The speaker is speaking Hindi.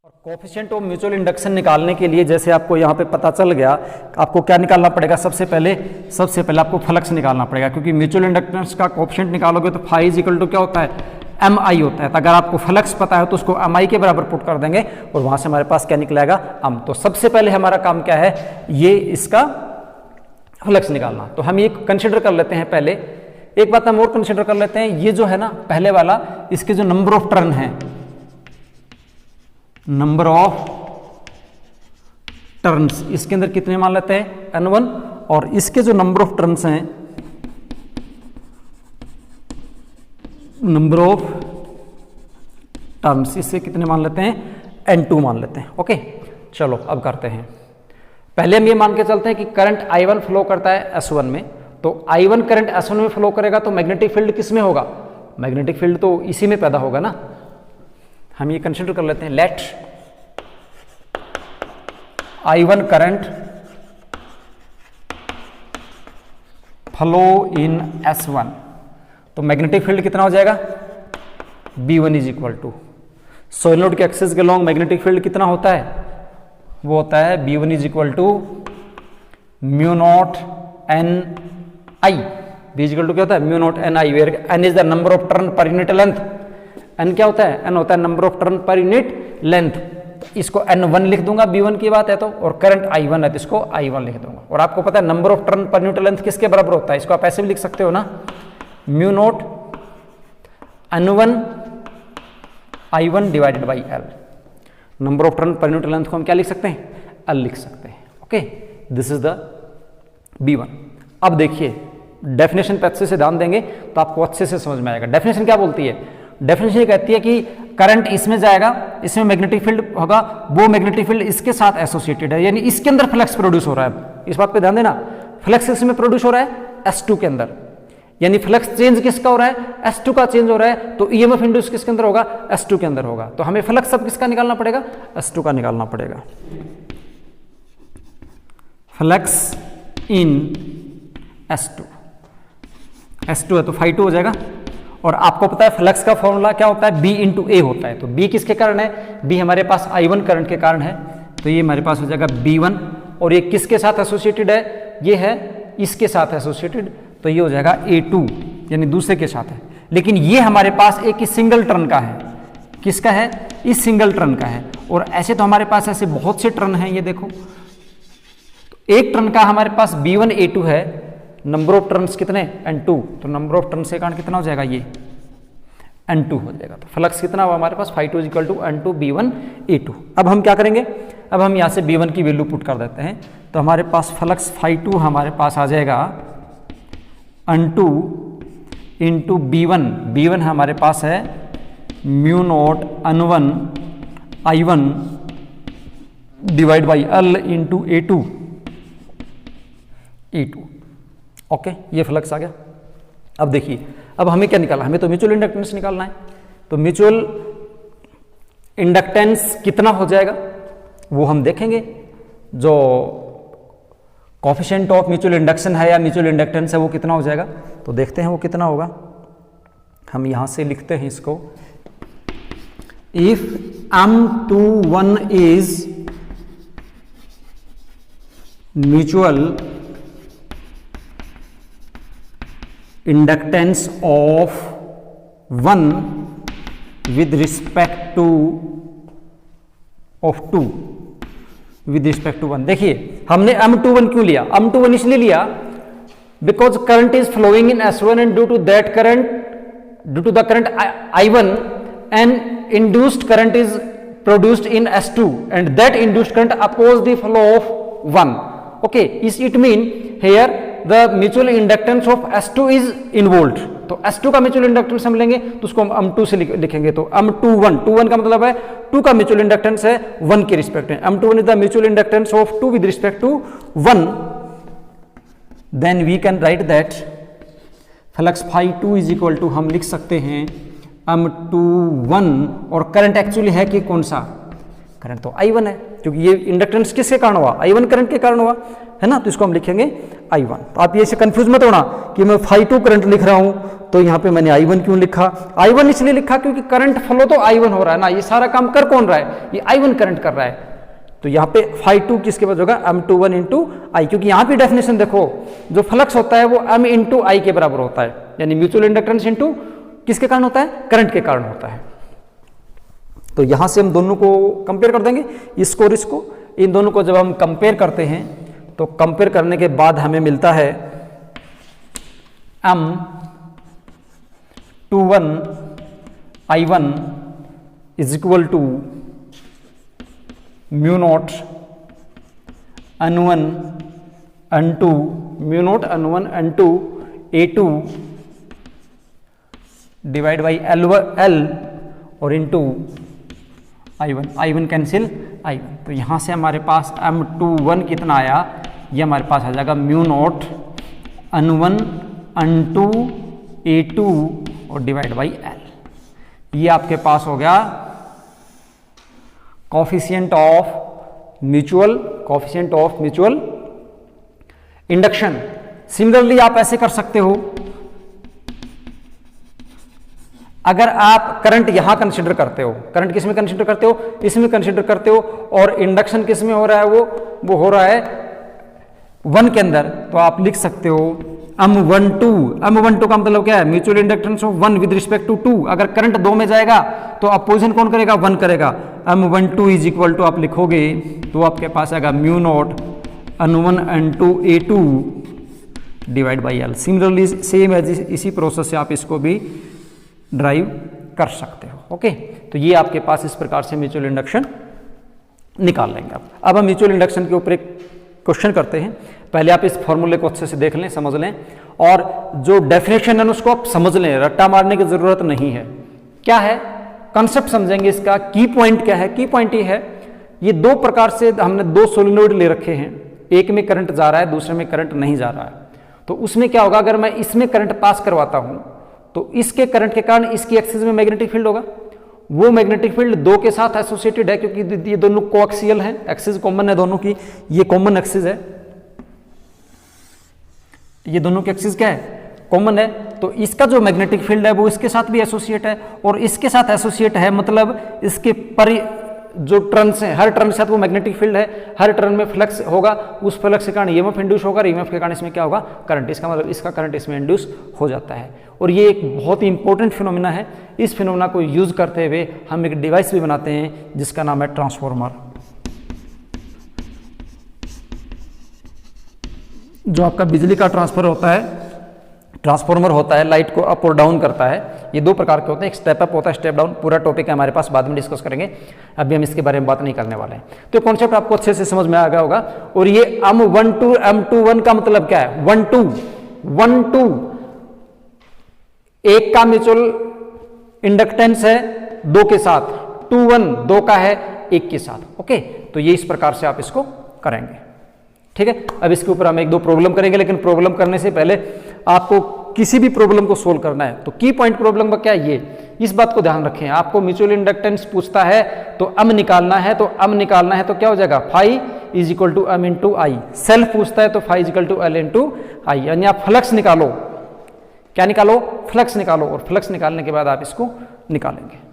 और कोफिशिएंट ऑफ म्यूचुअल इंडक्शन निकालने के लिए जैसे आपको यहाँ पे पता चल गया, आपको क्या निकालना पड़ेगा, सबसे पहले आपको फ्लक्स निकालना पड़ेगा, क्योंकि म्यूचुअल इंडक्टेंस का कोफिशिएंट निकालोगे तो फाई इज इक्वल टू क्या होता है, एम आई होता है। तो अगर आपको फ्लक्स पता है तो उसको एम आई के बराबर पुट कर देंगे और वहाँ से हमारे पास क्या निकलेगा, एम। तो सबसे पहले हमारा काम क्या है, ये इसका फ्लक्स निकालना। तो हम ये कंसिडर कर लेते हैं, पहले एक बात हम और कंसिडर कर लेते हैं, ये जो है ना पहले वाला, इसके जो नंबर ऑफ टर्न है, नंबर ऑफ टर्न्स इसके अंदर कितने मान लेते हैं, n1, और इसके जो नंबर ऑफ टर्न्स हैं, नंबर ऑफ टर्म्स, इससे कितने मान लेते हैं, n2 मान लेते हैं। ओके, चलो अब करते हैं। पहले हम ये मान के चलते हैं कि करंट I1 फ्लो करता है S1 में, तो I1 करंट S1 में फ्लो करेगा तो मैग्नेटिक फील्ड किस में होगा, मैग्नेटिक फील्ड तो इसी में पैदा होगा ना। हम ये कंसिडर कर लेते हैं, late I1 current flow in S1, तो मैग्नेटिक फील्ड कितना हो जाएगा, B1 is equal to, solenoid के एक्सिस के लॉन्ग मैग्नेटिक फील्ड कितना होता है, वो होता है B1 is equal to mu naught N I. B is equal to क्या होता है, mu naught N I, where N is the number of turn per unit length. N क्या होता है, एन होता है number of turn per unit length. तो इसको n1 लिख दूंगा, B1 की बात है तो, और करंट I1 है तो इसको I1 लिख दूंगा। और आपको पता है number of turn per unit length किसके बराबर होता है, इसको आप ऐसे भी लिख सकते हो ना, mu naught n1 I1 divided by L। Number of turn per unit length को हम क्या लिख सकते हैं, L लिख सकते हैं। Okay, this is the B1। अब देखिए डेफिनेशन पे अच्छे से ध्यान देंगे तो आपको अच्छे से समझ में आएगा। डेफिनेशन क्या बोलती है, डेफिनेशन ये कहती है कि करंट इसमें जाएगा, इसमें मैग्नेटिक फील्ड होगा, वो मैग्नेटिक फील्ड इसके साथ एसोसिएटेड है, यानी इसके अंदर फ्लक्स प्रोड्यूस हो रहा है। इस बात पे ध्यान देना, फ्लक्स इसमें प्रोड्यूस हो रहा है S2 के अंदर, यानी फ्लक्स चेंज किसका हो रहा है, S2 का चेंज हो रहा है, तो ईएमएफ इंड्यूस किसके अंदर होगा, S2 के अंदर होगा। तो हमें फ्लक्स अब किसका निकालना पड़ेगा, S2 का निकालना पड़ेगा। फ्लक्स इन S2 है तो φ2 हो जाएगा। और आपको पता है फ्लक्स का फॉर्मूला क्या होता है, B इंटू ए होता है। तो B किसके कारण है, B हमारे पास I1 करंट के कारण है, तो ये हमारे पास हो जाएगा B1। और ये किसके साथ एसोसिएटेड है, ये है इसके साथ एसोसिएटेड, तो ये हो जाएगा A2, यानी दूसरे के साथ है। लेकिन ये हमारे पास एक ही सिंगल टर्न का है, किसका है, इस सिंगल टर्न का है। और ऐसे तो हमारे पास ऐसे बहुत से टर्न हैं, ये देखो, तो एक टर्न का हमारे पास B1 A2 है, नंबर ऑफ टर्न्स कितने, N2, तो नंबर ऑफ टर्न्स के कारण कितना हो जाएगा, ये N2 हो जाएगा। तो फ्लक्स कितना हुआ हमारे पास, φ2 is equal to N2 B1 A2। अब हम क्या करेंगे, अब हम यहाँ से B1 की वैल्यू पुट कर देते हैं, तो हमारे पास फ्लक्स φ2 हमारे पास आ जाएगा N2 इंटू B1। B1 हमारे पास है mu naught N1 I1 divide by L into A2। Okay, ये फ्लक्स आ गया। अब देखिए, अब हमें क्या निकालना है, हमें तो म्यूचुअल इंडक्टेंस निकालना है। तो म्यूचुअल इंडक्टेंस कितना हो जाएगा वो हम देखेंगे। जो कोफिशिएंट ऑफ म्यूचुअल इंडक्शन है या म्यूचुअल इंडक्टेंस है वो कितना हो जाएगा, तो देखते हैं वो कितना होगा। हम यहां से लिखते हैं इसको, if M21 is mutual inductance of 1 with respect to of 2 with respect to 1। देखिए हमने M21 क्यों लिया, M21 इसलिए लिया because current is flowing in S1 and due to that current, due to the current I1 and induced current is produced in S2 and that induced current oppose the flow of 1। Okay, it mean here the mutual inductance of S2 is involved। तो S2 का म्यूचुअल इंडक्टेंस हम लेंगे तो उसको हम M2 से लिखेंगे, तो M21 का मतलब है 2 का म्यूचुअल इंडक्टेंस है 1 के रिस्पेक्ट में। M21 is the mutual inductance of 2 with respect to 1। Then we can write that flux φ2 is equal to, हम लिख सकते हैं M21, और करंट एक्चुअली है कि कौन सा, करंट तो I1 है, क्योंकि ये इंडक्टेंस किसके कारण हुआ, I1 करंट के कारण हुआ, है ना, तो इसको हम लिखेंगे I1। तो आप ये से कंफ्यूज मत होना कि मैं phi2 करंट लिख रहा हूं तो यहाँ पे मैंने I1 क्यों लिखा। I1 इसलिए लिखा क्योंकि करंट फ्लो तो I1 हो रहा है ना, ये सारा काम कर कौन रहा है, ये I1 करंट कर रहा है। तो यहाँ पे phi2 किसके बाद होगा, M21 इंटू आई, क्योंकि यहाँ पे डेफिनेशन देखो जो फ्लक्स होता है वो M इंटू आई के बराबर होता है, यानी म्यूचुअल इंडक्टेंस इंटू किसके कारण होता है, करंट के कारण होता है। तो यहां से हम दोनों को कंपेयर कर देंगे, इसको और इसको। इन दोनों को जब हम कंपेयर करते हैं तो कंपेयर करने के बाद हमें मिलता है M21 I1 is equal to mu naught N1 N2 mu naught N1 N2 A2 divide by L और इंटू I1 कैंसिल I1। तो यहाँ से हमारे पास M21 कितना आया, ये हमारे पास आ जाएगा mu naught N1 N2 A2 और डिवाइड बाई L। ये आपके पास हो गया coefficient of mutual induction. Similarly आप ऐसे कर सकते हो, अगर आप करंट यहां कंसीडर करते हो, करंट किस में कंसीडर करते हो, इसमें कंसीडर करते हो, और इंडक्शन किस में हो रहा है, वो हो रहा है 1 के अंदर, तो आप लिख सकते हो M12 का मतलब क्या है, mutual inductance of 1 with respect to 2। अगर करंट 2 में जाएगा तो अपोजिशन कौन करेगा, 1 करेगा। M12 इज इक्वल टू आप लिखोगे तो आपके पास आएगा mu naught N1 N2 A2 divide by L। Similarly same है, इसी प्रोसेस से आप इसको भी ड्राइव कर सकते हो। ओके, तो ये आपके पास इस प्रकार से म्यूचुअल इंडक्शन निकाल लेंगे। अब हम म्यूचुअल इंडक्शन के ऊपर एक क्वेश्चन करते हैं। पहले आप इस फॉर्मूले को अच्छे से देख लें, समझ लें, और जो डेफिनेशन है उसको आप समझ लें, रट्टा मारने की जरूरत नहीं है। क्या है कंसेप्ट समझेंगे, इसका की पॉइंट क्या है। की पॉइंट ये है, ये दो प्रकार से हमने दो सोलेनोइड ले रखे हैं, एक में करंट जा रहा है, दूसरे में करंट नहीं जा रहा है। तो उसमें क्या होगा, अगर मैं इसमें करंट पास करवाता हूं तो इसके करंट के कारण इसकी एक्सिस में मैग्नेटिक फील्ड होगा। वो मैग्नेटिक फील्ड दो के साथ एसोसिएटेड है क्योंकि ये दोनों कोएक्सियल हैं, एक्सिस कॉमन है दोनों की, ये कॉमन एक्सिस है, ये दोनों की एक्सिस क्या है, कॉमन है। तो इसका जो मैग्नेटिक फील्ड है वो इसके साथ भी एसोसिएट है, और इसके साथ एसोसिएट है मतलब इसके पर जो टर्न्स हैं, हर टर्न के साथ वो मैग्नेटिक फील्ड है, हर टर्न में फ्लक्स होगा, उस फ्लक्स के कारण ईएमएफ इंड्यूस होगा, ईएमएफ के कारण इसमें क्या होगा, करंट। इसका मतलब इसका करंट इसमें इंड्यूस हो जाता है। और ये एक बहुत ही इंपॉर्टेंट फिनोमिना है। इस फिनोमिना को यूज करते हुए हम एक डिवाइस भी बनाते हैं जिसका नाम है ट्रांसफॉर्मर, जो आपका बिजली का ट्रांसफॉर्मर होता है, लाइट को अप और डाउन करता है। ये दो प्रकार के होते हैं, एक स्टेप अप होता है, स्टेप डाउन। पूरा टॉपिक है हमारे पास, बाद में डिस्कस करेंगे, अभी हम इसके बारे में बात नहीं करने वाले हैं। तो कॉन्सेप्ट आपको अच्छे से समझ में आ गया होगा। और ये M21 का मतलब क्या है, 1-2 एक का म्यूचुअल इंडक्टेंस है दो के साथ, 2-1 दो का है एक के साथ। ओके, तो ये इस प्रकार से आप इसको करेंगे। ठीक है, अब इसके ऊपर हम एक दो प्रॉब्लम करेंगे, लेकिन प्रॉब्लम करने से पहले आपको किसी भी प्रॉब्लम को सोल्व करना है तो की पॉइंट प्रॉब्लम का क्या है, ये इस बात को ध्यान रखें। आपको म्यूचुअल इंडक्टेंस पूछता है तो M निकालना है, तो क्या हो जाएगा, phi is equal to M into I. Self पूछता है तो phi is equal to L into I, यानी आप फ्लक्स निकालो, क्या निकालो, फ्लक्स निकालो, और फ्लक्स निकालने के बाद आप इसको निकालेंगे।